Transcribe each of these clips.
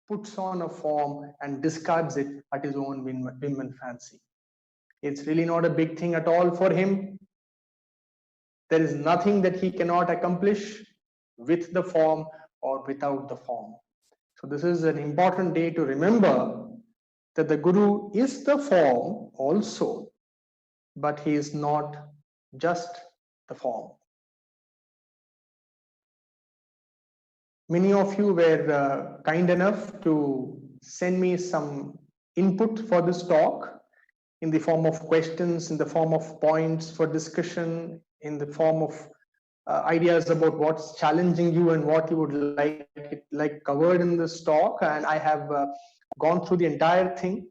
puts on a form and describes it at his own whim and fancy. It's really not a big thing at all for him. There is nothing that he cannot accomplish with the form or without the form. So this is an important day to remember that the Guru is the form also, but he is not just the form. Many of you were kind enough to send me some input for this talk in the form of questions, in the form of points for discussion, in the form of ideas about what's challenging you and what you would like covered in this talk. And I have gone through the entire thing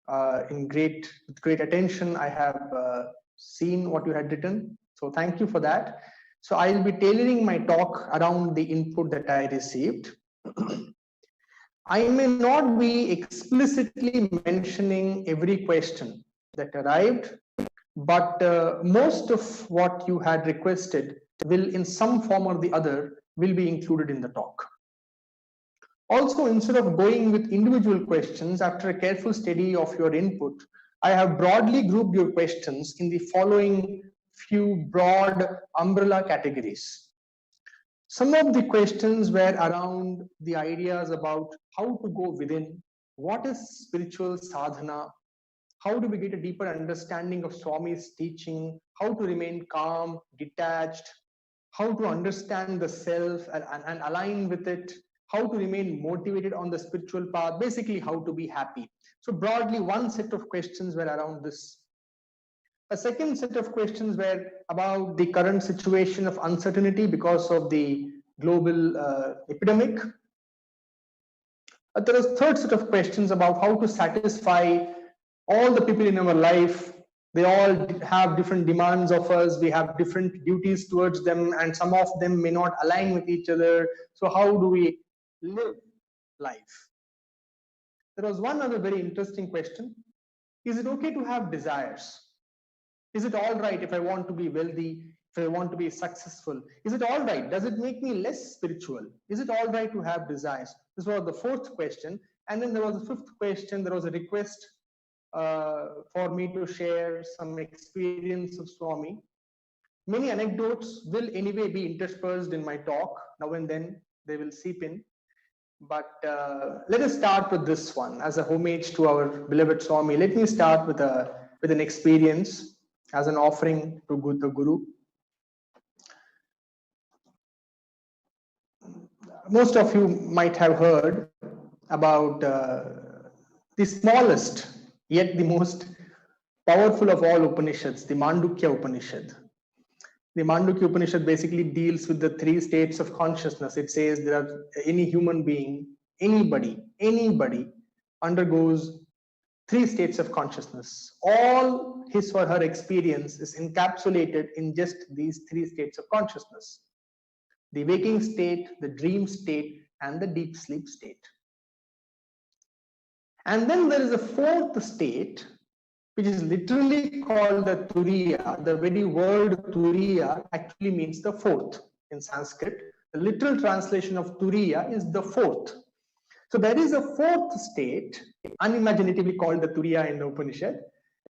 with great attention. I have seen what you had written. So thank you for that. So I'll be tailoring my talk around the input that I received. I may not be explicitly mentioning every question that arrived, but most of what you had requested will, in some form or the other, will be included in the talk. Also, instead of going with individual questions, after a careful study of your input, I have broadly grouped your questions in the following few broad umbrella categories. Some of the questions were around the ideas about how to go within, what is spiritual sadhana, how do we get a deeper understanding of Swami's teaching, how to remain calm, detached, how to understand the self and align with it, how to remain motivated on the spiritual path, basically how to be happy. So broadly, one set of questions were around this. A second set of questions were about the current situation of uncertainty because of the global epidemic. There was a third set of questions about how to satisfy all the people in our life. They all have different demands of us. We have different duties towards them, and some of them may not align with each other. So how do we live life? There was one other very interesting question. Is it okay to have desires? Is it all right if I want to be wealthy, if I want to be successful? Is it all right? Does it make me less spiritual? Is it all right to have desires? This was the fourth question. And then there was a fifth question. There was a request for me to share some experience of Swami. Many anecdotes will anyway be interspersed in my talk. Now and then they will seep in. But let us start with this one as a homage to our beloved Swami. Let me start with an experience as an offering to the Guru. Most of you might have heard about the smallest yet the most powerful of all Upanishads, the Mandukya Upanishad. The Mandukya Upanishad basically deals with the three states of consciousness. It says that any human being, anybody undergoes three states of consciousness. All his or her experience is encapsulated in just these three states of consciousness: the waking state, the dream state, and the deep sleep state. And then there is a fourth state, which is literally called the Turiya. The very word Turiya actually means the fourth in Sanskrit. The literal translation of Turiya is the fourth. So there is a fourth state, unimaginatively called the Turiya in the Upanishad.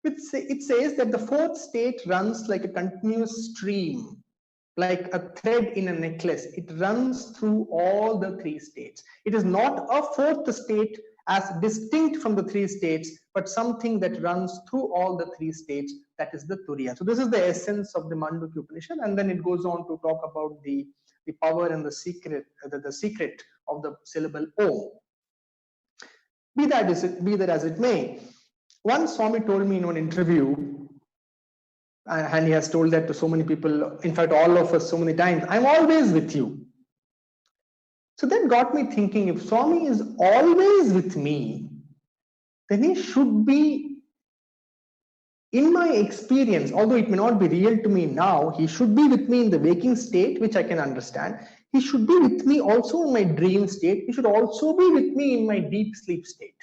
It says that the fourth state runs like a continuous stream, like a thread in a necklace. It runs through all the three states. It is not a fourth state as distinct from the three states, but something that runs through all the three states, that is the Turiya. So this is the essence of the Mandukya Upanishad, and then it goes on to talk about the the power and the secret, the secret of the syllable Om. Be that as it may, once Swami told me in one interview, and he has told that to so many people, in fact, all of us so many times, I'm always with you. So that got me thinking, if Swami is always with me, then he should be, in my experience, although it may not be real to me now, he should be with me in the waking state, which I can understand. He should be with me also in my dream state. He should also be with me in my deep sleep state.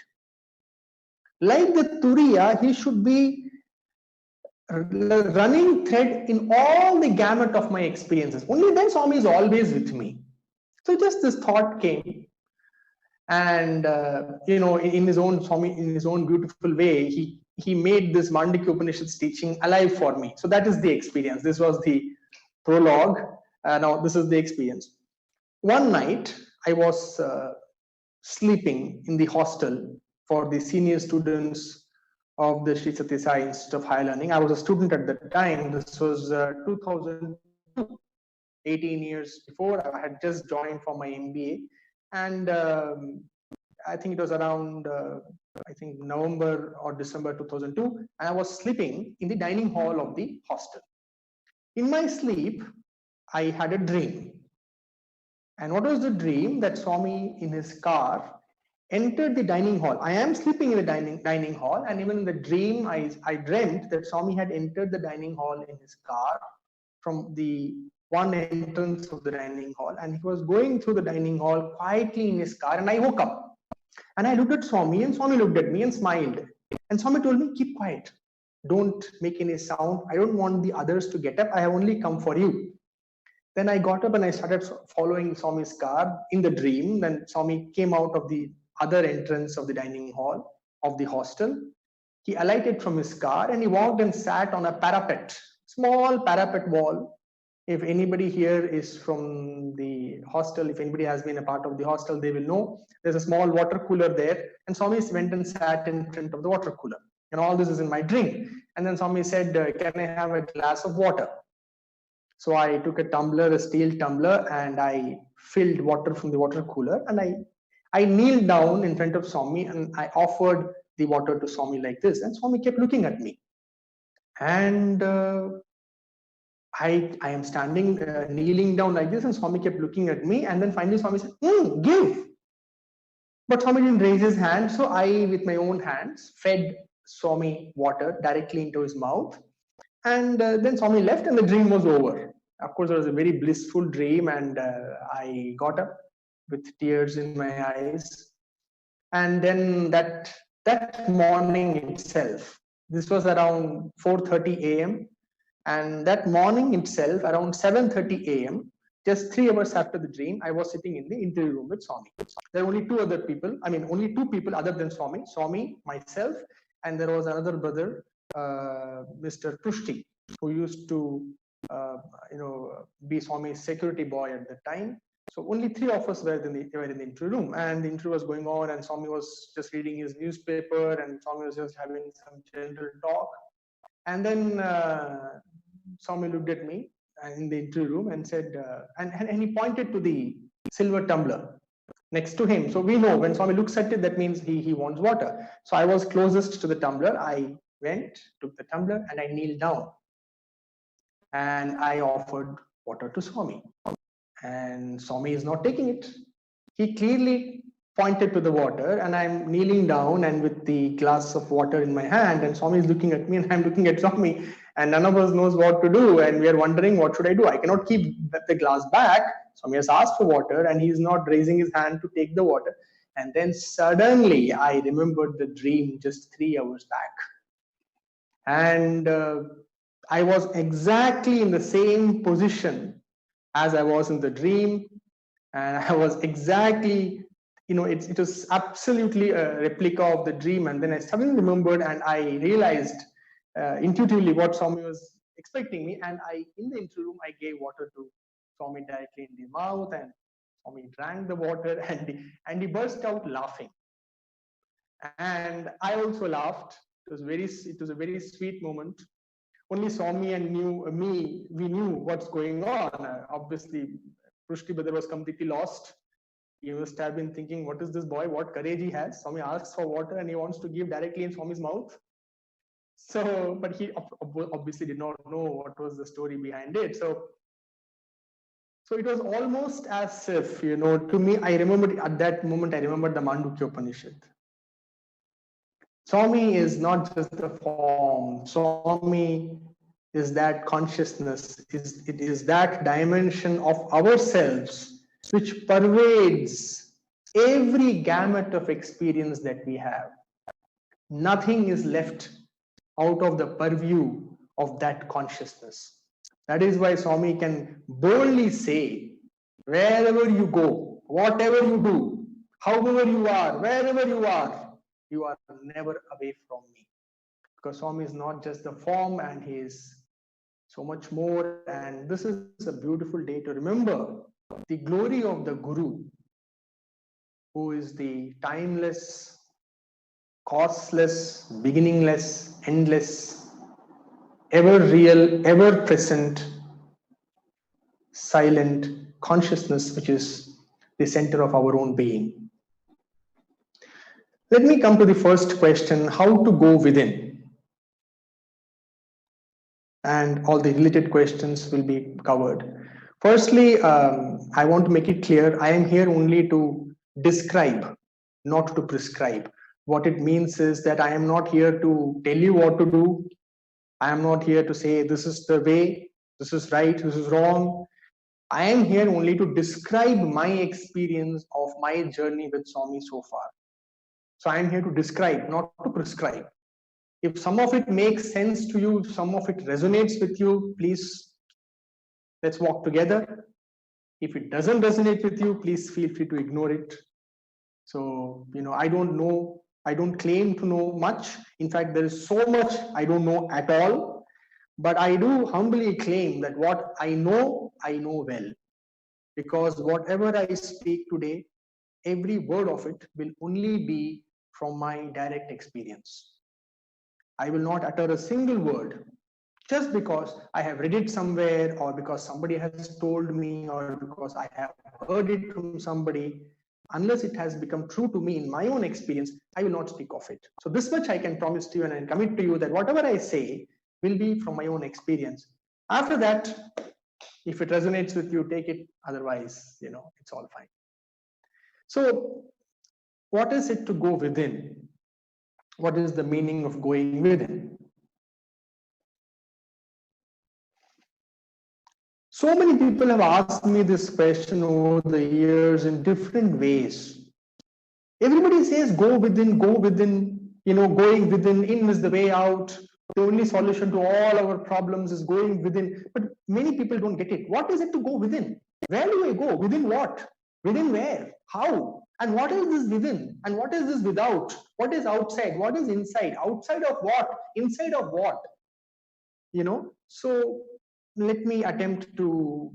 Like the Turiya, he should be running thread in all the gamut of my experiences. Only then Swami is always with me. So just this thought came, and in his own Swami, in his own beautiful way, he made this Mandukya Upanishad's teaching alive for me. So that is the experience. This was the prologue. Now this is the experience. One night I was sleeping in the hostel for the senior students of the Sri Sathya Sai Institute of Higher Learning. I was a student at that time. This was 2002, 18 years before. I had just joined for my MBA, and I think it was around November or December 2002, and I was sleeping in the dining hall of the hostel. In my sleep, I had a dream. And what was the dream? That Swami in his car entered the dining hall. I am sleeping in the dining hall, and even in the dream, I dreamt that Swami had entered the dining hall in his car from the one entrance of the dining hall, and he was going through the dining hall quietly in his car, and I woke up. And I looked at Swami, and Swami looked at me and smiled. And Swami told me, keep quiet. Don't make any sound. I don't want the others to get up. I have only come for you. Then I got up and I started following Swami's car in the dream. Then Swami came out of the other entrance of the dining hall of the hostel. He alighted from his car and he walked and sat on a parapet, small parapet wall. If anybody here is from the hostel, if anybody has been a part of the hostel, they will know there's a small water cooler there. And Swami went and sat in front of the water cooler. And all this is in my dream. And then Swami said, can I have a glass of water? So I took a tumbler, a steel tumbler, and I filled water from the water cooler. And I kneeled down in front of Swami and I offered the water to Swami like this. And Swami kept looking at me. And I am standing, kneeling down like this, and Swami kept looking at me. And then finally Swami said, give. But Swami didn't raise his hand. So I, with my own hands, fed Swami water directly into his mouth. And then Swami left and the dream was over. Of course, it was a very blissful dream, and I got up with tears in my eyes. And then that morning itself, this was around 4:30 a.m. And that morning itself, around 7:30 a.m., just 3 hours after the dream, I was sitting in the interview room with Swami. There were only only two people other than Swami, myself, and there was another brother, Mr. Pushti, who used to be Swami's security boy at the time. So only 3 of us were in the interview room, and the interview was going on, and Swami was just reading his newspaper, and Swami was just having some general talk. And then Swami looked at me in the interview room and said, and he pointed to the silver tumbler next to him. So we know when Swami looks at it, that means he wants water. So I was closest to the tumbler. I went, took the tumbler, and I kneeled down. And I offered water to Swami. And Swami is not taking it. He clearly pointed to the water, and I'm kneeling down and with the glass of water in my hand, and Swami is looking at me and I'm looking at Swami, and none of us knows what to do, and we are wondering, what should I do? I cannot keep the glass back. Swami has asked for water and he's not raising his hand to take the water. And then suddenly I remembered the dream just 3 hours back. And I was exactly in the same position as I was in the dream, and I was exactly, it was absolutely a replica of the dream. And then I suddenly remembered, and I realized intuitively what Swami was expecting me. And in the interview room, I gave water to Swami directly in the mouth, and Swami drank the water, and he burst out laughing. And I also laughed. It was a very sweet moment. Only Swami and we knew what's going on. Obviously, Rushdie brother was completely lost. He must have been thinking, what is this boy? What courage he has? Swami asks for water and he wants to give directly in Swami's mouth. So, but he obviously did not know what was the story behind it. So it was almost as if, to me, I remembered at that moment, I remembered the Mandukya Upanishad. Swami is not just the form. Swami is that consciousness, it is that dimension of ourselves which pervades every gamut of experience that we have. Nothing is left out of the purview of that consciousness. That is why Swami can boldly say, wherever you go, whatever you do, however you are, wherever you are never away from me. Because Swami is not just the form, and he is so much more. And this is a beautiful day to remember the glory of the Guru, who is the timeless, causeless, beginningless, endless, ever real, ever present, silent consciousness, which is the center of our own being. Let me come to the first question, how to go within. And all the related questions will be covered. Firstly, I want to make it clear, I am here only to describe, not to prescribe. What it means is that I am not here to tell you what to do. I am not here to say this is the way, this is right, this is wrong. I am here only to describe my experience of my journey with Swami so far. So I am here to describe, not to prescribe. If some of it makes sense to you, some of it resonates with you, please, let's walk together. If it doesn't resonate with you, please feel free to ignore it. So, I don't know, I don't claim to know much. In fact, there is so much I don't know at all. But I do humbly claim that what I know well. Because whatever I speak today, every word of it will only be from my direct experience. I will not utter a single word just because I have read it somewhere, or because somebody has told me, or because I have heard it from somebody. Unless it has become true to me in my own experience, I will not speak of it. So this much I can promise to you, and I commit to you that whatever I say will be from my own experience. After that, if it resonates with you, take it. Otherwise, it's all fine. So what is it to go within? What is the meaning of going within? So many people have asked me this question over the years in different ways. Everybody says go within, going within, in is the way out. The only solution to all our problems is going within. But many people don't get it. What is it to go within? Where do I go? Within what? Within where? How? And what is this within? And what is this without? What is outside? What is inside? Outside of what? Inside of what? So let me attempt to,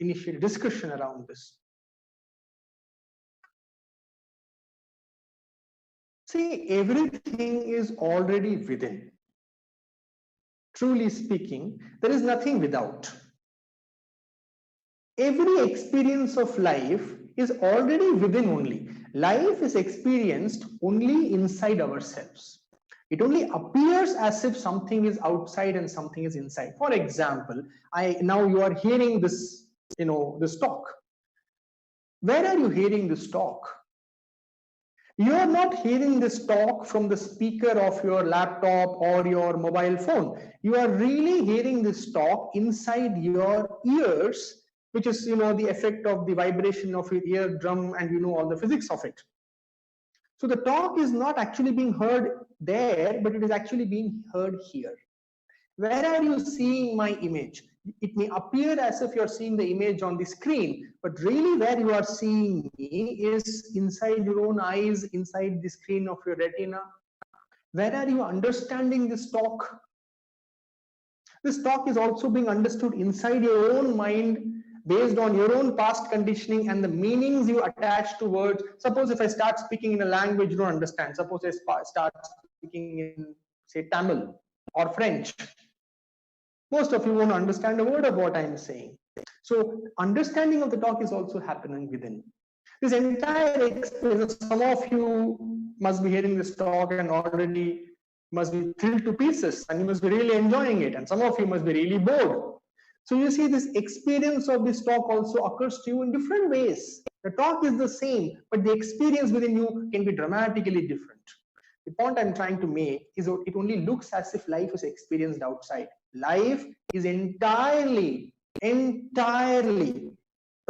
initiate a discussion around this. See, everything is already within. Truly speaking, there is nothing without. Every experience of life is already within only. Life is experienced only inside ourselves. It only appears as if something is outside and something is inside. For example, now you are hearing this, this talk. Where are you hearing this talk? You are not hearing this talk from the speaker of your laptop or your mobile phone. You are really hearing this talk inside your ears, which is, the effect of the vibration of your eardrum, and all the physics of it. So the talk is not actually being heard there, but it is actually being heard here. Where are you seeing my image? It may appear as if you're seeing the image on the screen, but really where you are seeing me is inside your own eyes, inside the screen of your retina. Where are you understanding this talk? This talk is also being understood inside your own mind, based on your own past conditioning and the meanings you attach to words. Suppose if I start speaking in a language you don't understand. Suppose I start speaking in, say, Tamil or French. Most of you won't understand a word of what I'm saying. So understanding of the talk is also happening within. This entire experience, some of you must be hearing this talk and already must be thrilled to pieces, and you must be really enjoying it, and some of you must be really bored. So you see, this experience of this talk also occurs to you in different ways. The talk is the same, but the experience within you can be dramatically different. The point I'm trying to make is that it only looks as if life is experienced outside. Life is entirely, the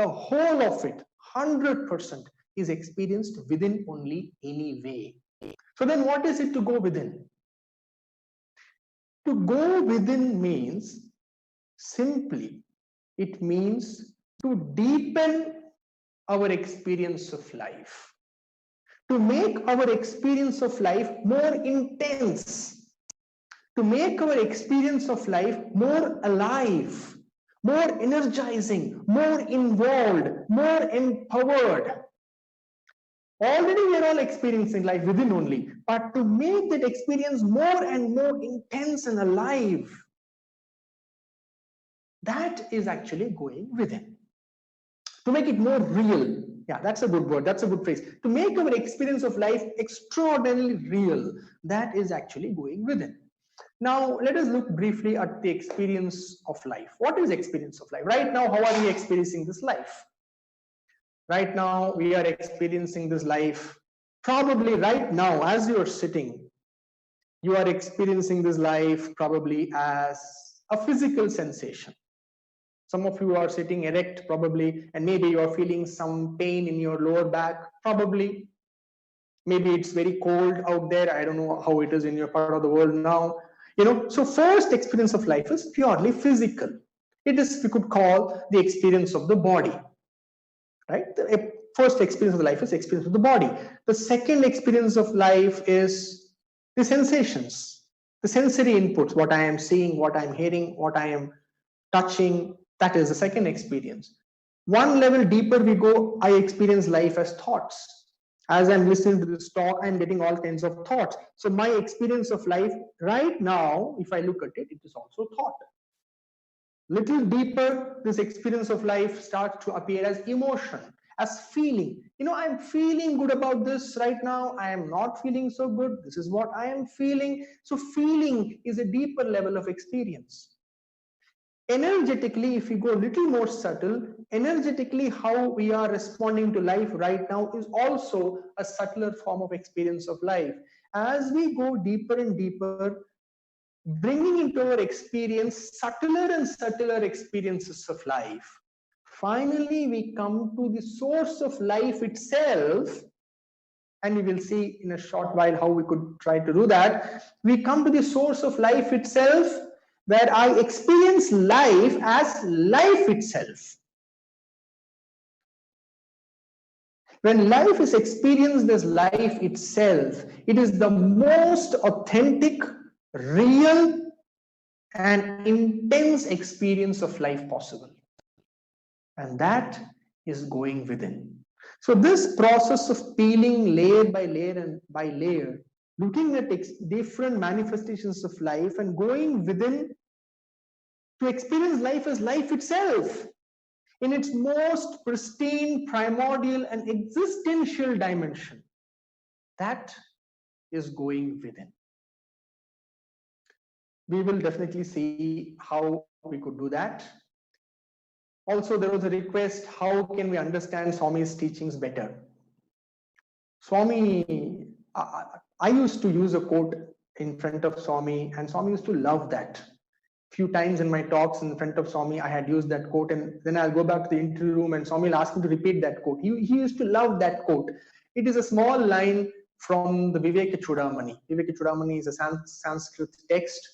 whole of it, 100% is experienced within only any way. So then what is it to go within? To go within means simply, it means to deepen our experience of life, to make our experience of life more intense, to make our experience of life more alive, more energizing, more involved, more empowered. Already we are all experiencing life within only, but to make that experience more and more intense and alive, that is actually going within. To make it more real, yeah, that's a good word, that's a good phrase. To make our experience of life extraordinarily real, that is actually going within. Now, let us look briefly at the experience of life. What is experience of life? Right now, how are we experiencing this life? Right now, we are experiencing this life. Probably right now, as you are sitting, you are experiencing this life probably as a physical sensation. Some of you are sitting erect, probably, and maybe you are feeling some pain in your lower back, probably. Maybe it's very cold out there. I don't know how it is in your part of the world now. So first experience of life is purely physical. It is, we could call, the experience of the body, right? The first experience of life is experience of the body. The second experience of life is the sensations, the sensory inputs, what I am seeing, what I'm hearing, what I am touching. That is the second experience. One level deeper we go, I experience life as thoughts. As I'm listening to this talk, I'm getting all kinds of thoughts. So my experience of life right now, if I look at it, it is also thought. Little deeper, this experience of life starts to appear as emotion, as feeling. I'm feeling good about this right now. I am not feeling so good. This is what I am feeling. So feeling is a deeper level of experience. Energetically, if we go a little more subtle, energetically how we are responding to life right now is also a subtler form of experience of life. As we go deeper and deeper, bringing into our experience subtler and subtler experiences of life, finally we come to the source of life itself, and we will see in a short while how we could try to do that. We come to the source of life itself, where I experience life as life itself. When life is experienced as life itself, it is the most authentic, real, and intense experience of life possible. And that is going within. So this process of peeling layer by layer and by layer, looking at different manifestations of life and going within to experience life as life itself in its most pristine, primordial, and existential dimension. That is going within. We will definitely see how we could do that. Also, there was a request, how can we understand Swami's teachings better? Swami, I used to use a quote in front of Swami, and Swami used to love that. Few times in my talks in front of Swami, I had used that quote, and then I'll go back to the interview room and Swami will ask me to repeat that quote. He used to love that quote. It is a small line from the Viveka Chudamani. Viveka Chudamani is a Sanskrit text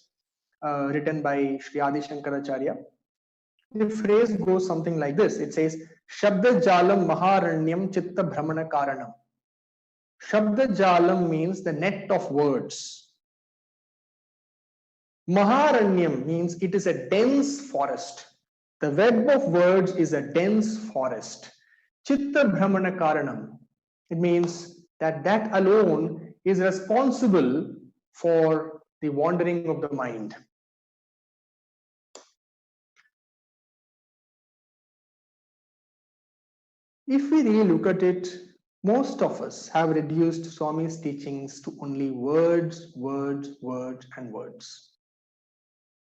written by Sri Adi Shankaracharya. The phrase goes something like this. It says, Shabda Jalam Maharanyam Chitta Brahmana Karanam. Shabda Jalam means the net of words. Maharanyam means it is a dense forest. The web of words is a dense forest. Chitta Brahmana Karanam. It means that alone is responsible for the wandering of the mind. If we really look at it, most of us have reduced Swami's teachings to only words, words, words, and words.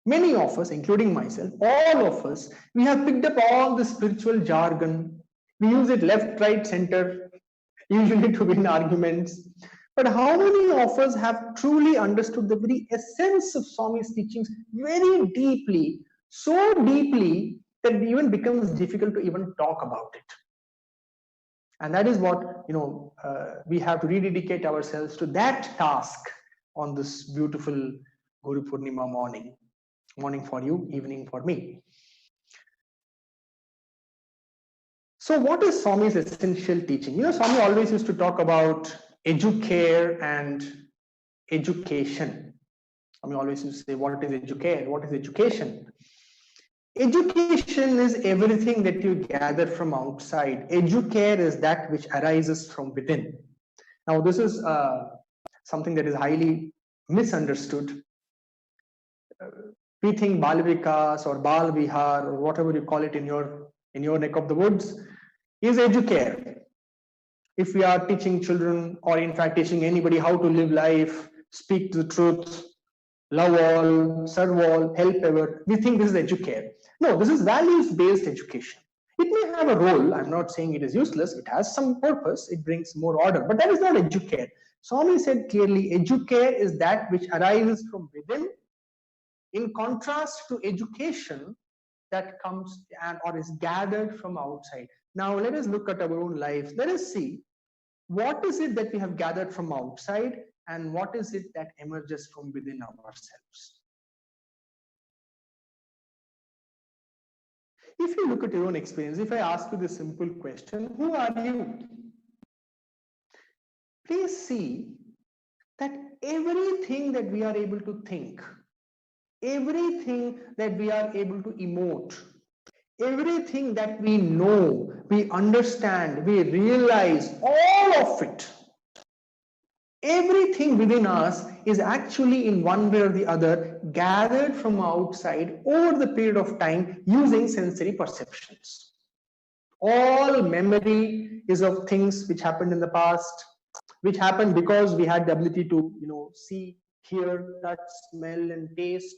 Many of us, including myself, all of us, we have picked up all the spiritual jargon. We use it left, right, center, usually to win arguments. But how many of us have truly understood the very essence of Swami's teachings very deeply, so deeply that it even becomes difficult to even talk about it? And that is what we have to rededicate ourselves to that task on this beautiful Guru Purnima morning for you, evening for me. So what is Swami's essential teaching? Swami always used to talk about educare and education. Swami always used to say, what is educare? What is education? Education is everything that you gather from outside. Educare is that which arises from within. Now, this is something that is highly misunderstood. We think Bal Vikas or Bal Vihar or whatever you call it in your neck of the woods is educare. If we are teaching children or in fact teaching anybody how to live life, speak the truth, love all, serve all, help ever, we think this is educare. No, this is values-based education. It may have a role. I'm not saying it is useless. It has some purpose. It brings more order, but that is not educare. Swami said clearly, educare is that which arises from within, in contrast to education that comes or is gathered from outside. Now, let us look at our own lives. Let us see what is it that we have gathered from outside and what is it that emerges from within ourselves. If you look at your own experience, if I ask you this simple question, who are you? Please see that everything that we are able to think, everything that we are able to emote, everything that we know, we understand, we realize, all of it, everything within us is actually in one way or the other gathered from outside over the period of time using sensory perceptions. All memory is of things which happened in the past, which happened because we had the ability to see, hear, touch, smell, and taste.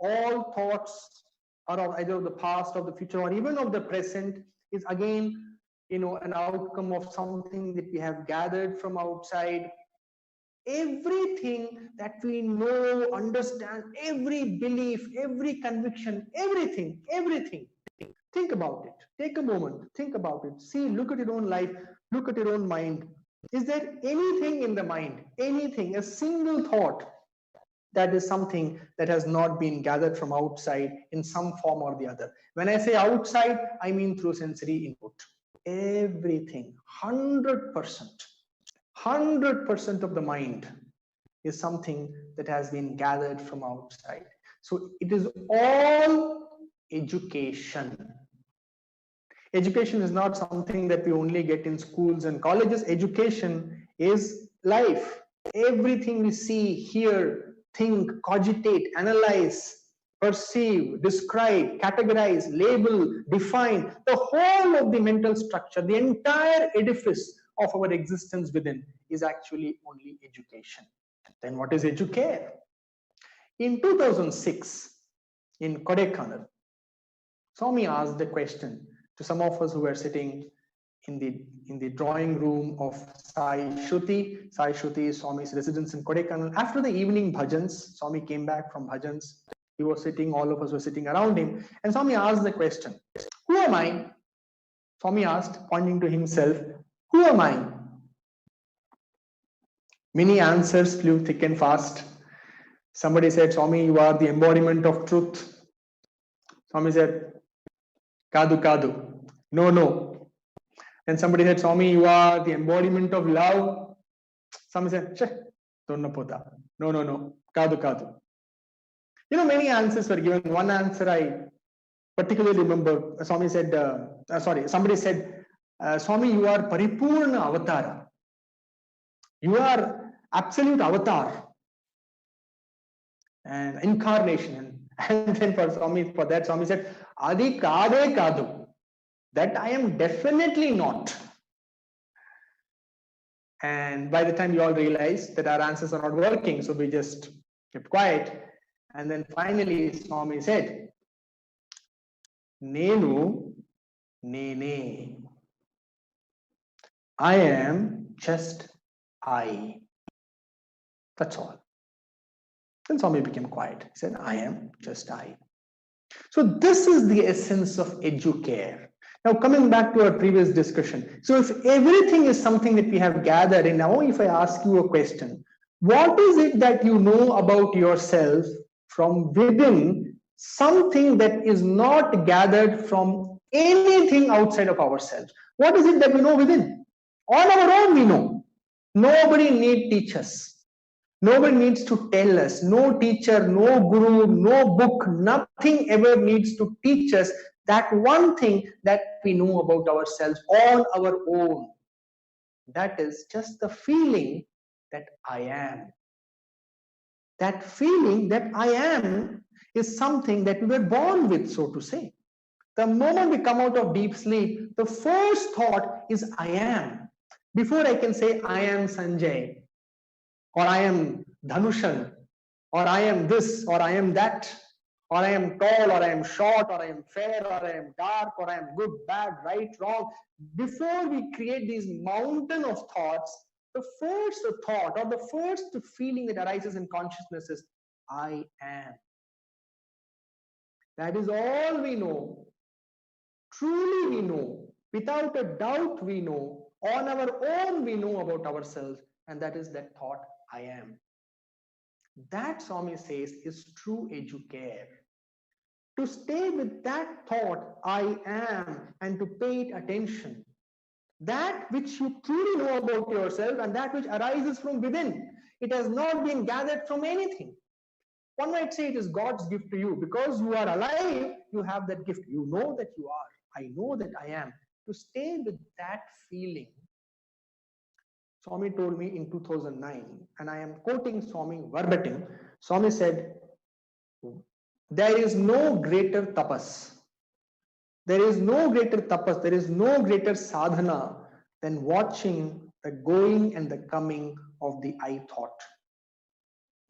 All thoughts are of either of the past, of the future, or even of the present is again an outcome of something that we have gathered from outside. Everything that we know, understand, every belief, every conviction, everything, think about it. Take a moment, think about it. See, look at your own life, look at your own mind. Is there anything in the mind, anything, a single thought that is something that has not been gathered from outside in some form or the other? When I say outside, I mean through sensory input. Everything, 100%. 100% of the mind is something that has been gathered from outside. So it is all education. Education is not something that we only get in schools and colleges. Education is life. Everything we see, hear, think, cogitate, analyze, perceive, describe, categorize, label, define, the whole of the mental structure, the entire edifice of our existence within is actually only education. Then what is educare? In 2006, in Kodaikanal, Swami asked the question to some of us who were sitting in the drawing room of Sai Shruti. Sai Shruti is Swami's residence in Kodaikanal. After the evening bhajans, Swami came back from bhajans. He was sitting, all of us were sitting around him, and Swami asked the question, who am I? Swami asked, pointing to himself, who am I? Many answers flew thick and fast. Somebody said, Swami, you are the embodiment of truth. Swami said, Kadu, Kadu. No, no. Then somebody said, Swami, you are the embodiment of love. Swami said, Che, Donna Pota. No, no, no. Kadu, Kadu. Many answers were given. One answer I particularly remember. Swami said, somebody said, Swami, you are Paripurna Avatara. You are absolute avatar and incarnation. And then for that, Swami said, Adi Kade Kadu. That I am definitely not. And by the time you all realize that our answers are not working, so we just kept quiet. And then finally Swami said, Nenu Nene. I am just I. That's all. Then Swami became quiet. He said, I am just I. So this is the essence of educare. Now coming back to our previous discussion. So if everything is something that we have gathered, and now if I ask you a question, what is it that you know about yourself from within, something that is not gathered from anything outside of ourselves? What is it that we know within? On our own we know. Nobody need teach us. Nobody needs to tell us. No teacher, no guru, no book, nothing ever needs to teach us that one thing that we know about ourselves on our own. That is just the feeling that I am. That feeling that I am is something that we were born with, so to say. The moment we come out of deep sleep, the first thought is I am. Before I can say I am Sanjay, or I am Dhanushan, or I am this, or I am that, or I am tall, or I am short, or I am fair, or I am dark, or I am good, bad, right, wrong. Before we create these mountain of thoughts, the first thought or the first feeling that arises in consciousness is I am. That is all we know. Truly we know. Without a doubt we know. On our own we know about ourselves, and that is that thought I am. That Swami says is true educare. To stay with that thought I am and to pay it attention. That which you truly know about yourself and that which arises from within. It has not been gathered from anything. One might say it is God's gift to you. Because you are alive, you have that gift. You know that you are. I know that I am. To stay with that feeling, Swami told me in 2009, and I am quoting Swami verbatim. Swami said, there is no greater tapas. There is no greater tapas. There is no greater sadhana than watching the going and the coming of the I thought.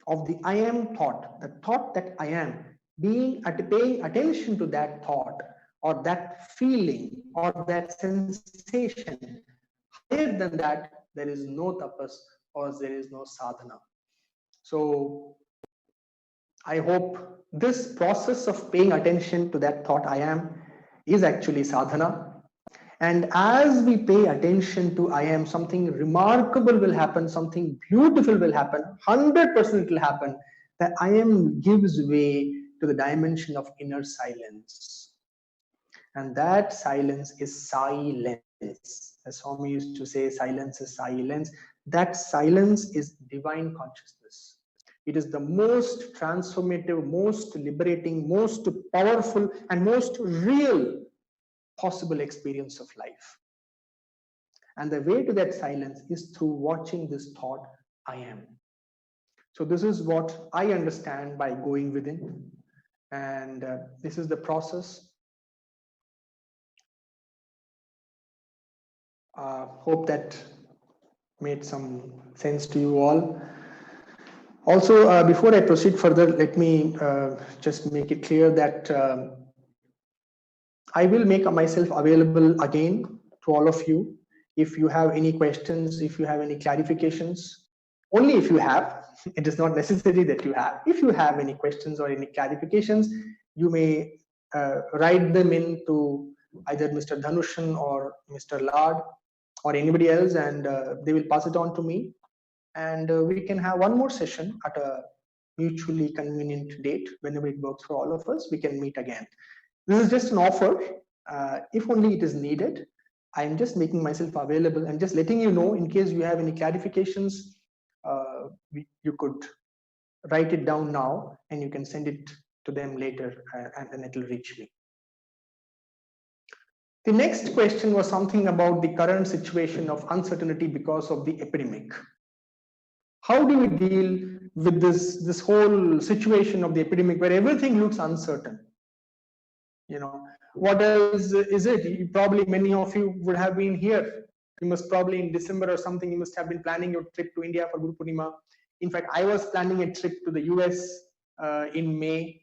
Of the I am thought. The thought that I am. Paying attention to that thought or that feeling or that sensation. Higher than that, there is no tapas or there is no sadhana. So I hope this process of paying attention to that thought I am is actually sadhana. And as we pay attention to I am, something remarkable will happen, something beautiful will happen, 100% it will happen. That I am gives way to the dimension of inner silence. And that silence is silence. As Swami used to say, silence is silence. That silence is divine consciousness. It is the most transformative, most liberating, most powerful, and most real possible experience of life. And the way to that silence is through watching this thought, I am. So this is what I understand by going within. And this is the process. Hope that made some sense to you all. Also, before I proceed further, let me just make it clear that I will make myself available again to all of you. If you have any questions, if you have any clarifications, only if you have, it is not necessary that you have. If you have any questions or any clarifications, you may write them in to either Mr. Dhanushan or Mr. Lad or anybody else, and they will pass it on to me. And we can have one more session at a mutually convenient date. Whenever it works for all of us, we can meet again. This is just an offer. If only it is needed. I'm just making myself available and just letting you know in case you have any clarifications, you could write it down now and you can send it to them later and then it will reach me. The next question was something about the current situation of uncertainty because of the epidemic. How do we deal with this whole situation of the epidemic where everything looks uncertain? You know, What else is it? Probably many of you would have been here. You must probably in December or something, you must have been planning your trip to India for Guru Purnima. In fact, I was planning a trip to the US in May,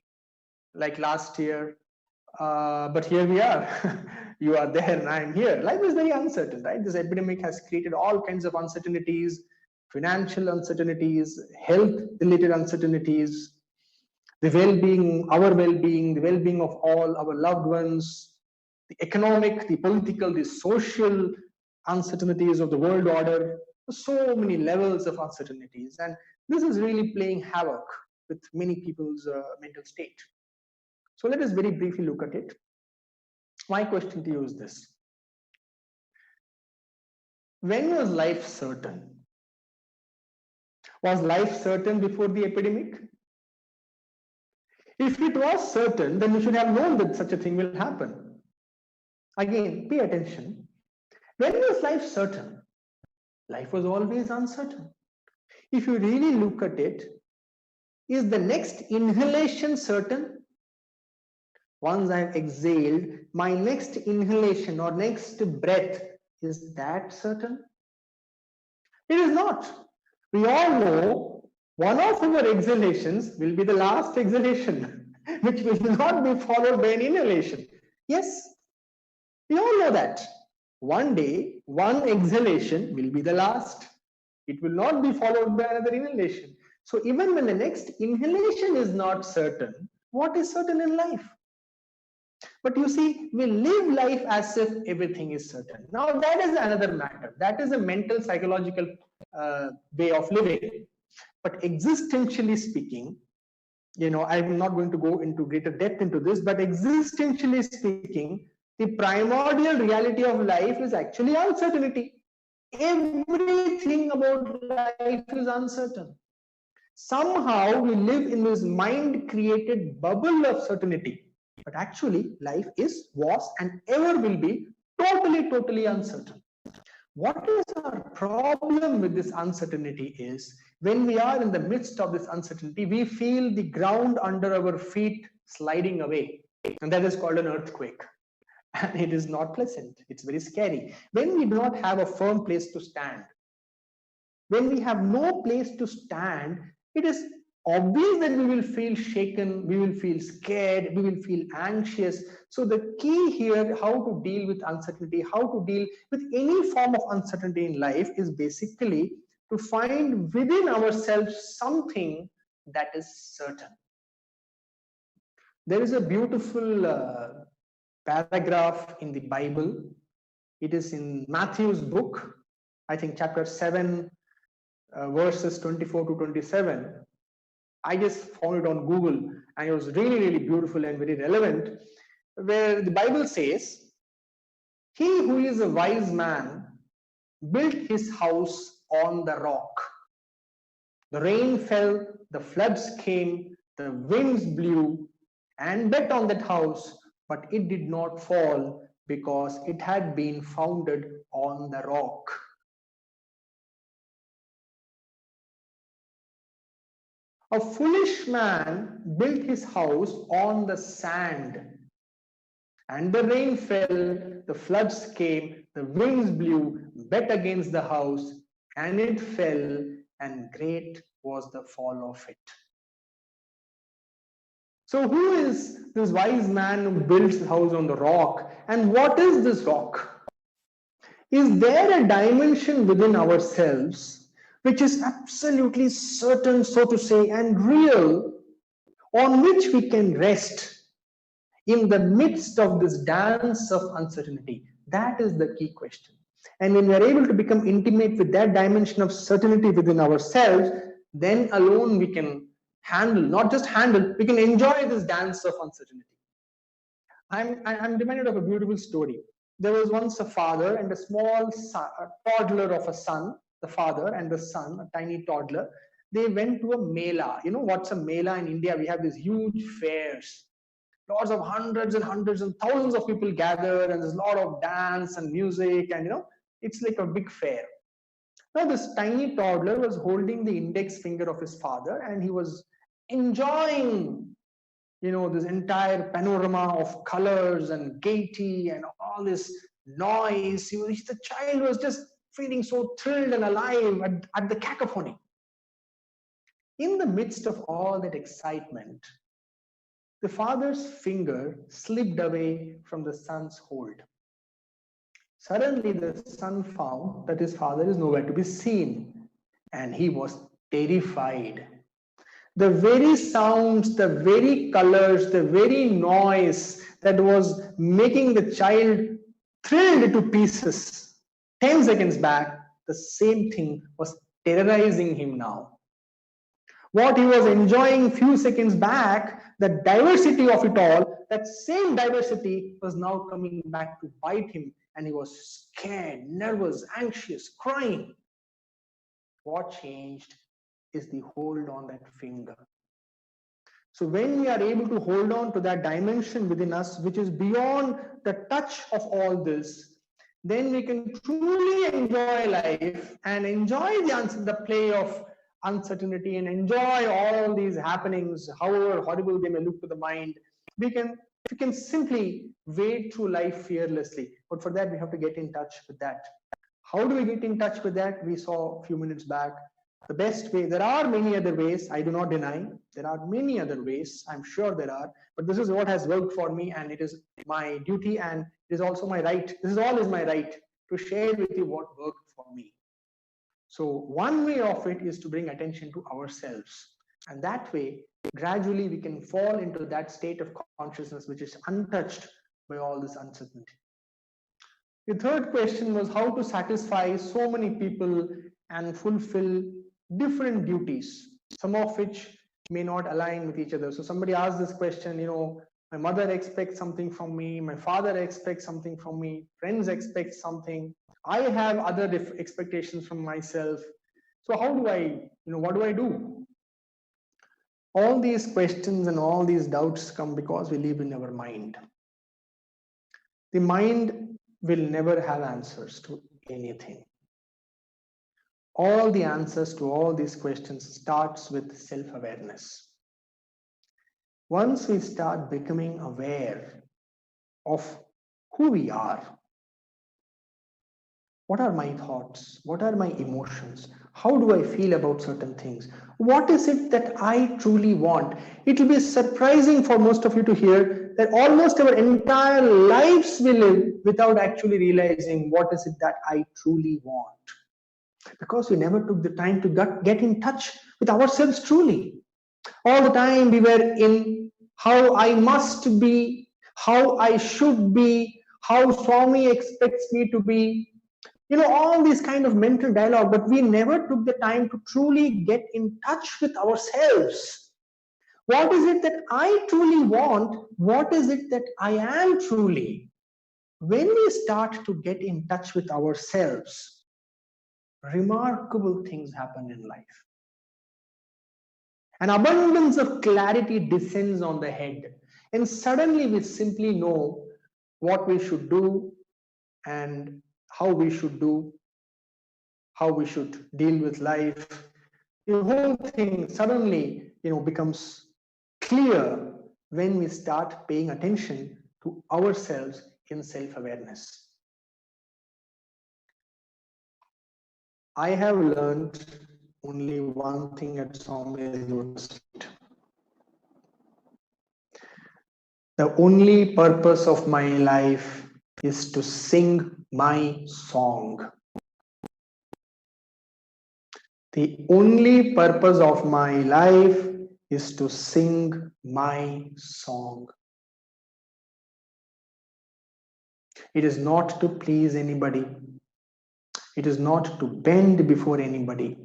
like last year. But here we are. You are there and I am here. Life is very uncertain, right? This epidemic has created all kinds of uncertainties, financial uncertainties, health related uncertainties, the well-being, our well-being, the well-being of all our loved ones, the economic, the political, the social uncertainties of the world order, so many levels of uncertainties. And this is really playing havoc with many people's mental state. So let us very briefly look at it. My question to you is this. When was life certain? Was life certain before the epidemic? If it was certain, then we should have known that such a thing will happen. Again, pay attention. When was life certain? Life was always uncertain. If you really look at it, is the next inhalation certain? Once I have exhaled, my next inhalation or next breath, is that certain? It is not. We all know one of our exhalations will be the last exhalation, which will not be followed by an inhalation. Yes, we all know that. One day, one exhalation will be the last. It will not be followed by another inhalation. So even when the next inhalation is not certain, what is certain in life? But you see, we live life as if everything is certain. Now that is another matter. That is a mental, psychological way of living. But existentially speaking, I'm not going to go into greater depth into this, but existentially speaking, the primordial reality of life is actually uncertainty. Everything about life is uncertain. Somehow we live in this mind-created bubble of certainty. But actually, life was, and ever will be totally uncertain. What is our problem with this uncertainty is, when we are in the midst of this uncertainty, we feel the ground under our feet sliding away. And that is called an earthquake. And it is not pleasant. It's very scary. When we do not have a firm place to stand, when we have no place to stand, it is obvious that we will feel shaken, we will feel scared, we will feel anxious. So the key here, how to deal with uncertainty, how to deal with any form of uncertainty in life, is basically to find within ourselves something that is certain. There is a beautiful paragraph in the Bible. It is in Matthew's book, I think chapter 7, verses 24 to 27. I just found it on Google and it was really beautiful and very relevant, where the Bible says, "He who is a wise man built his house on the rock. The rain fell, the floods came, the winds blew and beat on that house, but it did not fall because it had been founded on the rock." A foolish man built his house on the sand, and the rain fell, the floods came, the winds blew, beat against the house, and it fell, and great was the fall of it. So who is this wise man who builds the house on the rock? And what is this rock? Is there a dimension within ourselves which is absolutely certain, so to say, and real, on which we can rest in the midst of this dance of uncertainty? That is the key question. And when we are able to become intimate with that dimension of certainty within ourselves, then alone we can handle, not just handle, we can enjoy this dance of uncertainty. I'm reminded of a beautiful story. There was once a father and a small son, a toddler of a son. The father and the son, a tiny toddler, they went to a mela. You know what's a mela in India? We have these huge fairs. Lots of hundreds and thousands of people gather, and there's a lot of dance and music, and it's like a big fair. Now this tiny toddler was holding the index finger of his father, and he was enjoying this entire panorama of colors and gaiety and all this noise. The child was just feeling so thrilled and alive at the cacophony. In the midst of all that excitement, the father's finger slipped away from the son's hold. Suddenly, the son found that his father is nowhere to be seen, and he was terrified. The very sounds, the very colors, the very noise that was making the child thrilled to pieces 10 seconds back, the same thing was terrorizing him now. What he was enjoying few seconds back, the diversity of it all, that same diversity was now coming back to bite him, and he was scared, nervous, anxious, crying. What changed is the hold on that finger. So when we are able to hold on to that dimension within us, which is beyond the touch of all this, then we can truly enjoy life and enjoy the play of uncertainty and enjoy all these happenings, however horrible they may look to the mind. We can simply wade through life fearlessly. But for that, we have to get in touch with that. How do we get in touch with that? We saw a few minutes back. The best way, there are many other ways, I do not deny. There are many other ways, I'm sure there are, but this is what has worked for me, and it is my duty and it is also my right. This is all is my right to share with you what worked for me. So one way of it is to bring attention to ourselves. And that way, gradually we can fall into that state of consciousness which is untouched by all this uncertainty. The third question was how to satisfy so many people and fulfill different duties, some of which may not align with each other. So somebody asked this question, my mother expects something from me, my father expects something from me, friends expect something, I have other expectations from myself. So how do I, what do I do? All these questions and all these doubts come because we live in our mind. The mind will never have answers to anything. All the answers to all these questions starts with self-awareness. Once we start becoming aware of who we are, what are my thoughts? What are my emotions? How do I feel about certain things? What is it that I truly want? It will be surprising for most of you to hear that almost our entire lives we live without actually realizing what is it that I truly want. Because we never took the time to get in touch with ourselves truly. All the time we were in how I must be, how I should be, how Swami expects me to be, all these kind of mental dialogue, but we never took the time to truly get in touch with ourselves. What is it that I truly want? What is it that I am truly? When we start to get in touch with ourselves, remarkable things happen in life. An abundance of clarity descends on the head, and suddenly we simply know what we should do and how we should do, how we should deal with life. The whole thing suddenly, becomes clear when we start paying attention to ourselves in self-awareness. I have learned only one thing at Swami Lotus Feet. The only purpose of my life is to sing my song. The only purpose of my life is to sing my song. It is not to please anybody. It is not to bend before anybody.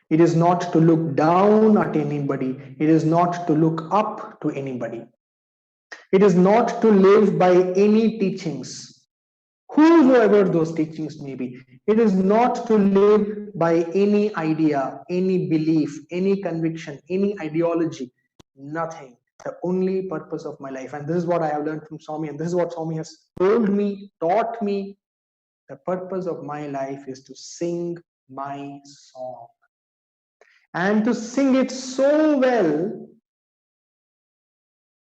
It is not to look down at anybody. It is not to look up to anybody. It is not to live by any teachings, whosoever those teachings may be. It is not to live by any idea, any belief, any conviction, any ideology, nothing. The only purpose of my life, and this is what I have learned from Swami, and this is what Swami has told me, taught me, the purpose of my life is to sing my song. And to sing it so well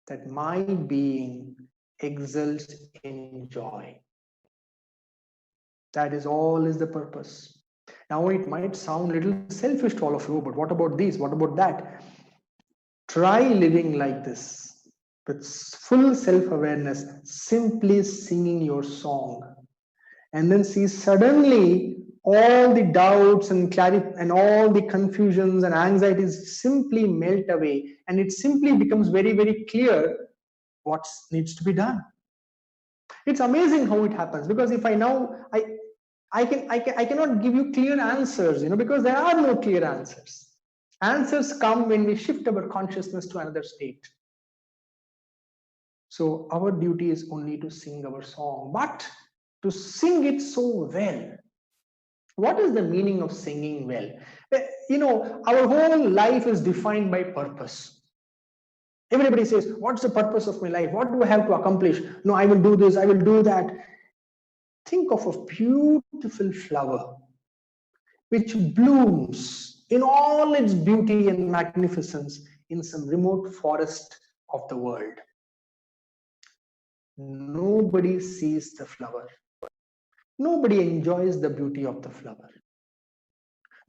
that my being exults in joy. That is all is the purpose. Now it might sound a little selfish to all of you, but what about this? What about that? Try living like this with full self-awareness, simply singing your song, and then see suddenly all the doubts and and all the confusions and anxieties simply melt away, and it simply becomes very, very clear what needs to be done. It's amazing how it happens, because if I now I cannot give you clear answers, because there are no clear answers. Answers come when we shift our consciousness to another state. So our duty is only to sing our song, but to sing it so well. What is the meaning of singing well? Our whole life is defined by purpose. Everybody says, what's the purpose of my life? What do I have to accomplish? No, I will do this, I will do that. Think of a beautiful flower which blooms in all its beauty and magnificence in some remote forest of the world. Nobody sees the flower. Nobody enjoys the beauty of the flower.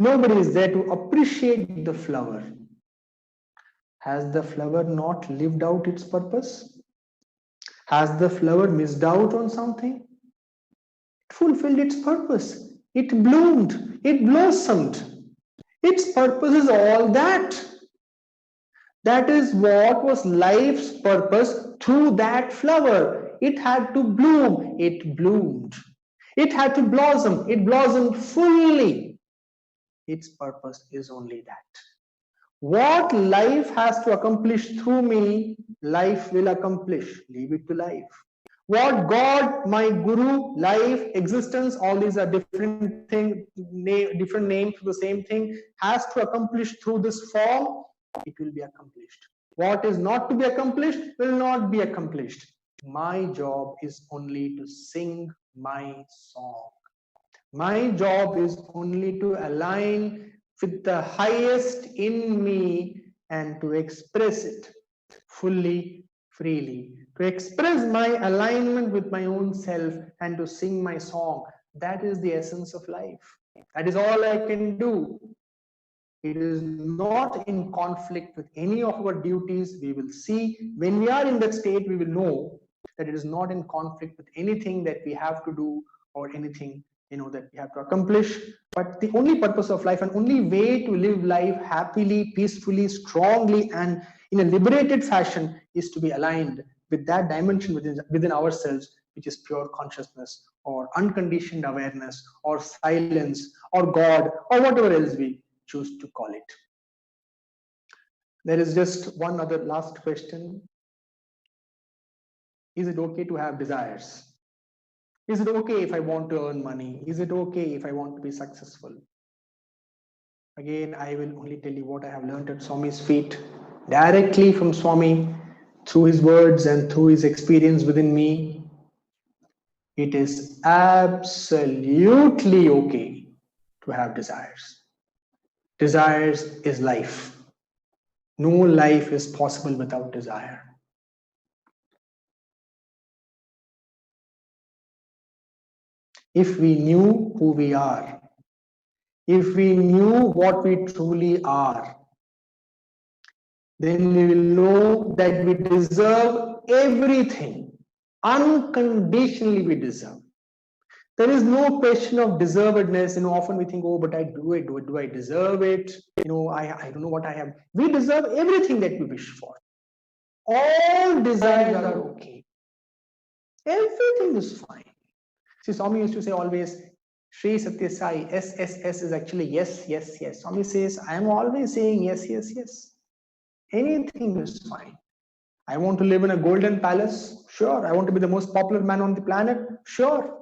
Nobody is there to appreciate the flower. Has the flower not lived out its purpose? Has the flower missed out on something? It fulfilled its purpose. It bloomed. It blossomed. Its purpose is all that. That is what was life's purpose through that flower. It had to bloom. It bloomed. It had to blossom. It blossomed fully. Its purpose is only that. What life has to accomplish through me, life will accomplish. Leave it to life. What God, my Guru, life, existence, all these are different things, different names for the same thing, has to accomplish through this form, it will be accomplished. What is not to be accomplished will not be accomplished. My job is only to sing my song. My job is only to align with the highest in me and to express it fully, freely. To express my alignment with my own self and to sing my song. That is the essence of life. That is all I can do. It is not in conflict with any of our duties. We will see when we are in that state, we will know that it is not in conflict with anything that we have to do or anything that we have to accomplish. But the only purpose of life and only way to live life happily, peacefully, strongly, and in a liberated fashion is to be aligned with that dimension within ourselves, which is pure consciousness or unconditioned awareness or silence or God or whatever else we choose to call it. There is just one other last question. Is it okay to have desires? Is it okay if I want to earn money? Is it okay if I want to be successful? Again, I will only tell you what I have learned at Swami's feet, directly from Swami, through his words and through his experience within me. It is absolutely okay to have desires. Desires is life. No life is possible without desire. If we knew who we are, if we knew what we truly are, then we will know that we deserve everything. Unconditionally we deserve. There is no question of deservedness. Often we think, oh, but I do it. Do I deserve it? I don't know what I have. We deserve everything that we wish for. All desires are okay. Everything is fine. See, Swami used to say always, Sri Satya Sai, SSS is actually yes, yes, yes. Swami says, I am always saying yes, yes, yes. Anything is fine. I want to live in a golden palace. Sure. I want to be the most popular man on the planet. Sure.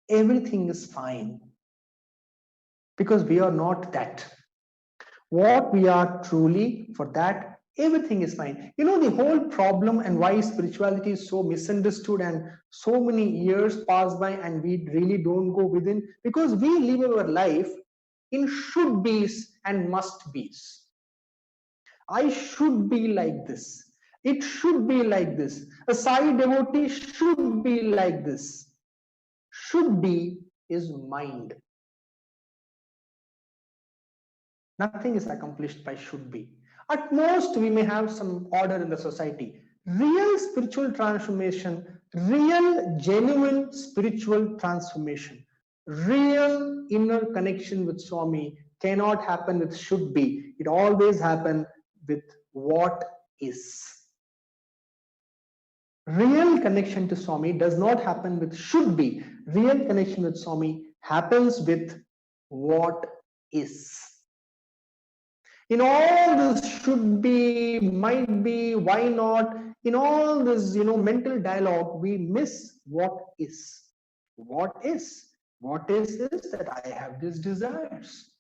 Everything is fine. Because we are not that. What we are truly, for that, everything is fine. The whole problem and why spirituality is so misunderstood and so many years pass by and we really don't go within, because we live our life in should be's and must be's. I should be like this. It should be like this. A Sai devotee should be like this. Should be is mind. Nothing is accomplished by should be. At most, we may have some order in the society. Real spiritual transformation, real, genuine spiritual transformation, real inner connection with Swami cannot happen with should be. It always happens with what is. Real connection to Swami does not happen with should be. Real connection with Swami happens with what is. In all this should be, might be, why not, in all this, mental dialogue, we miss what is. What is? What is that I have these desires.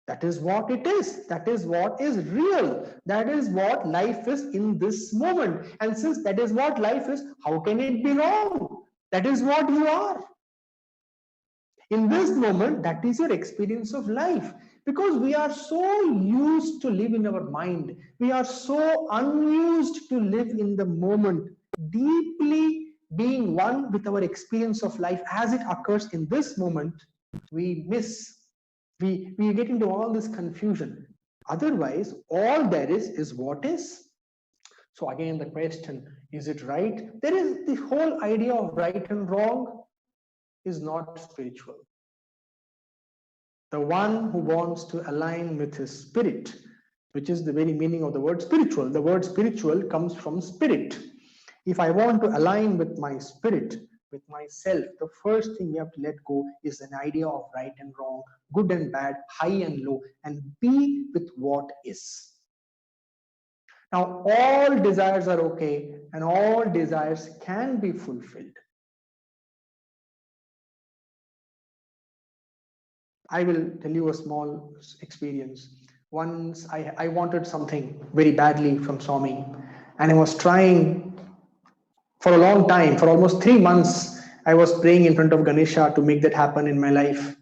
That is what it is. That is what is real. That is what life is in this moment. And since that is what life is, how can it be wrong? That is what you are. In this moment, that is your experience of life. Because we are so used to live in our mind. We are so unused to live in the moment, deeply being one with our experience of life as it occurs in this moment. We miss. We get into all this confusion. Otherwise, all there is what is. So again, the question, is it right? There is the whole idea of right and wrong is not spiritual. The one who wants to align with his spirit, which is the very meaning of the word spiritual. The word spiritual comes from spirit. If I want to align with my spirit, with myself, the first thing we have to let go is an idea of right and wrong, good and bad, high and low, and be with what is. Now, all desires are okay, and all desires can be fulfilled. I will tell you a small experience. Once I wanted something very badly from Swami, and I was trying for a long time, for almost 3 months. I was praying in front of Ganesha to make that happen in my life,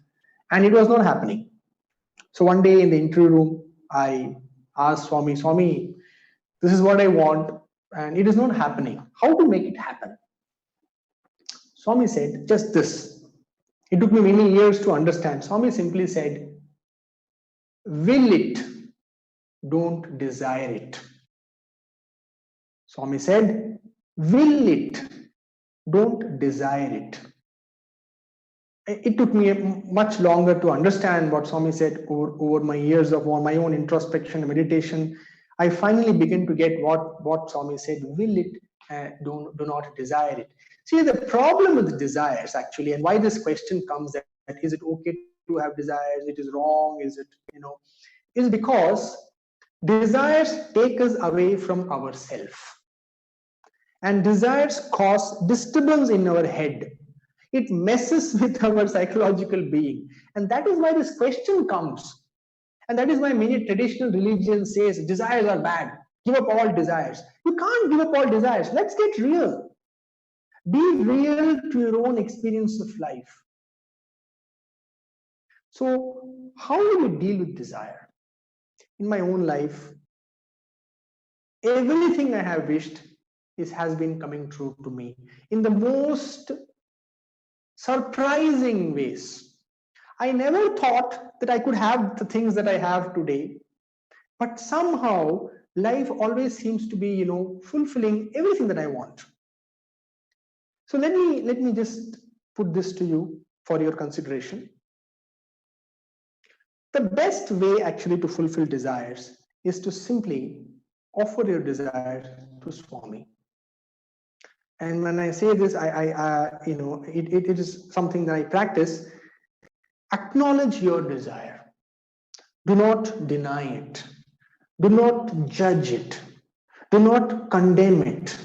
and it was not happening. So one day in the interview room, I asked Swami, this is what I want, and it is not happening. How to make it happen? Swami said, just this. It took me many years to understand. Swami simply said, will it, don't desire it. Swami said, will it, don't desire it. It took me much longer to understand what Swami said over my years of my own introspection and meditation. I finally began to get what Swami said, will it, do not desire it. See, the problem with desires actually, and why this question comes that is it okay to have desires, it is wrong, is it, is because desires take us away from ourselves. And desires cause disturbance in our head. It messes with our psychological being. And that is why this question comes. And that is why many traditional religions says desires are bad. Give up all desires. You can't give up all desires. Let's get real. Be real to your own experience of life. So, how do we deal with desire? In my own life, everything I have wished has been coming true to me in the most surprising ways. I never thought that I could have the things that I have today, but somehow life always seems to be, fulfilling everything that I want. So let me just put this to you for your consideration. The best way actually to fulfill desires is to simply offer your desires to Swami. And when I say this, it is something that I practice. Acknowledge your desire. Do not deny it. Do not judge it. Do not condemn it.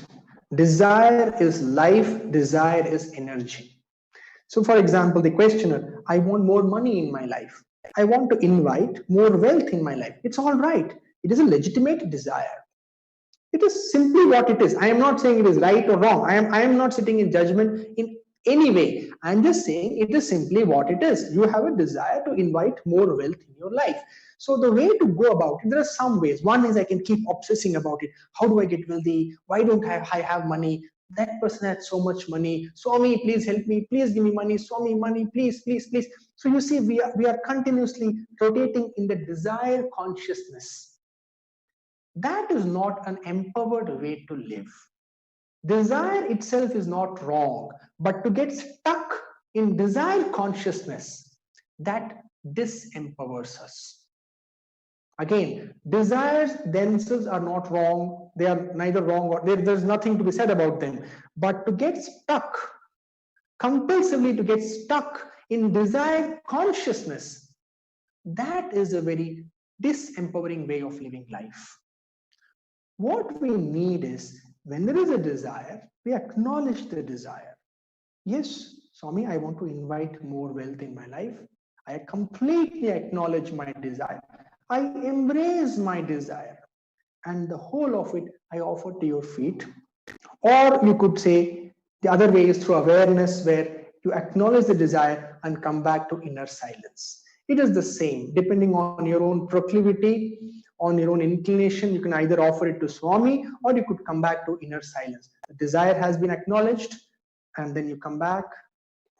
Desire is life. Desire is energy. So, for example, the questioner, I want more money in my life. I want to invite more wealth in my life. It's all right. It is a legitimate desire. It is simply what it is. I am not saying it is right or wrong. I am not sitting in judgment. In Anyway, I'm just saying it is simply what it is. You have a desire to invite more wealth in your life. So the way to go about it, there are some ways. One is I can keep obsessing about it. How do I get wealthy? Why don't I have money? That person had so much money. Swami, please help me. Please give me money. Swami, money, please, please, please. So you see, we are continuously rotating in the desire consciousness. That is not an empowered way to live. Desire itself is not wrong, but to get stuck in desire consciousness, that disempowers us. Again, desires themselves are not wrong. They are neither wrong or there's nothing to be said about them. But to get stuck, compulsively to get stuck in desire consciousness, that is a very disempowering way of living life. What we need is, when there is a desire, we acknowledge the desire. Yes, Swami, I want to invite more wealth in my life. I completely acknowledge my desire. I embrace my desire. And the whole of it, I offer to your feet. Or you could say, the other way is through awareness, where you acknowledge the desire and come back to inner silence. It is the same, depending on your own proclivity, on your own inclination. You can either offer it to Swami, or you could come back to inner silence. The desire has been acknowledged, and then you come back,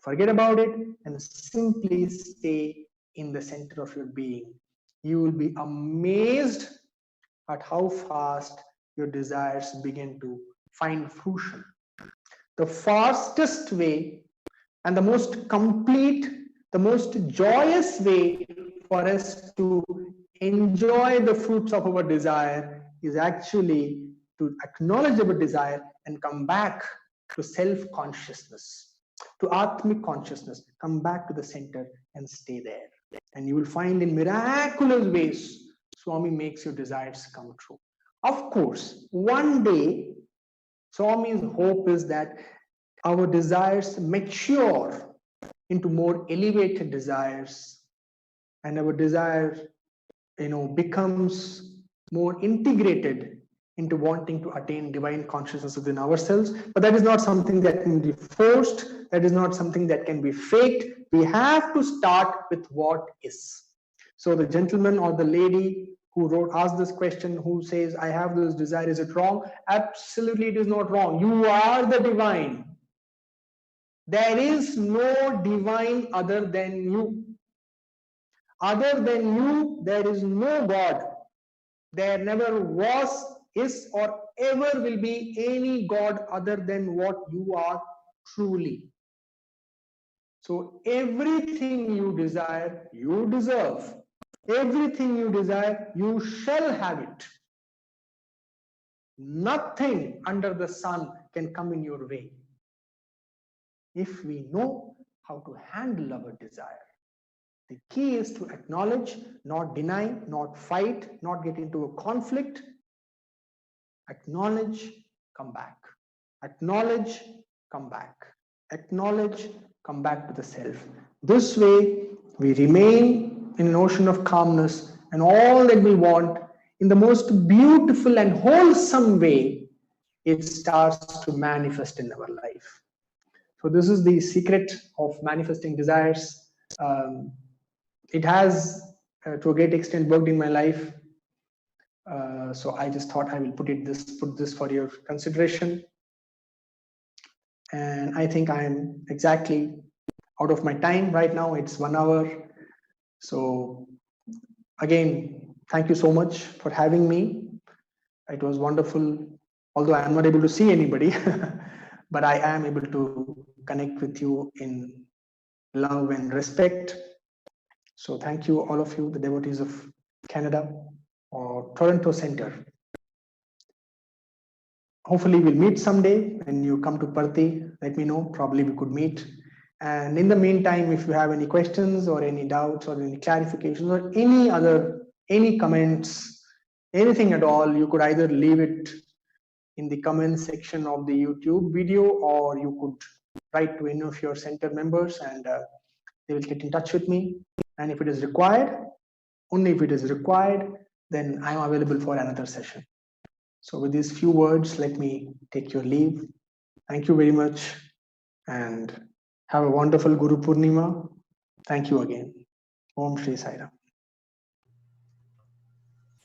forget about it, and simply stay in the center of your being. You will be amazed at how fast your desires begin to find fruition. The fastest way and the most complete, the most joyous way for us to enjoy the fruits of our desire is actually to acknowledge our desire and come back to self-consciousness, to Atmic consciousness. Come back to the center and stay there. And you will find in miraculous ways, Swami makes your desires come true. Of course, one day, Swami's hope is that our desires mature into more elevated desires, and our desire, becomes more integrated into wanting to attain divine consciousness within ourselves. But that is not something that can be forced. That is not something that can be faked. We have to start with what is. So the gentleman or the lady who asked this question, who says, I have this desire, is it wrong? Absolutely, it is not wrong. You are the divine. There is no divine other than you. Other than you, there is no God. There never was, is, or ever will be any God other than what you are truly. So everything you desire, you deserve. Everything you desire, you shall have it. Nothing under the sun can come in your way, if we know how to handle our desire. The key is to acknowledge, not deny, not fight, not get into a conflict. Acknowledge, come back. Acknowledge, come back. Acknowledge, come back to the self. This way, we remain in an ocean of calmness, and all that we want, in the most beautiful and wholesome way, it starts to manifest in our life. So this is the secret of manifesting desires. It has, to a great extent, worked in my life. So I just thought I will put this for your consideration. And I think I am exactly out of my time right now. It's 1 hour. So again, thank you so much for having me. It was wonderful, although I am not able to see anybody, but I am able to connect with you in love and respect. So thank you, all of you, the devotees of Canada or Toronto Center. Hopefully we'll meet someday. When you come to Parthi, let me know. Probably we could meet. And in the meantime, if you have any questions or any doubts or any clarifications or any comments, anything at all, you could either leave it in the comment section of the YouTube video, or you could write to any of your center members, and they will get in touch with me. And if it is required, only if it is required, then I'm available for another session. So with these few words, let me take your leave. Thank you very much, and Have a wonderful Guru Purnima. Thank you again. Om Shri Sai Ram.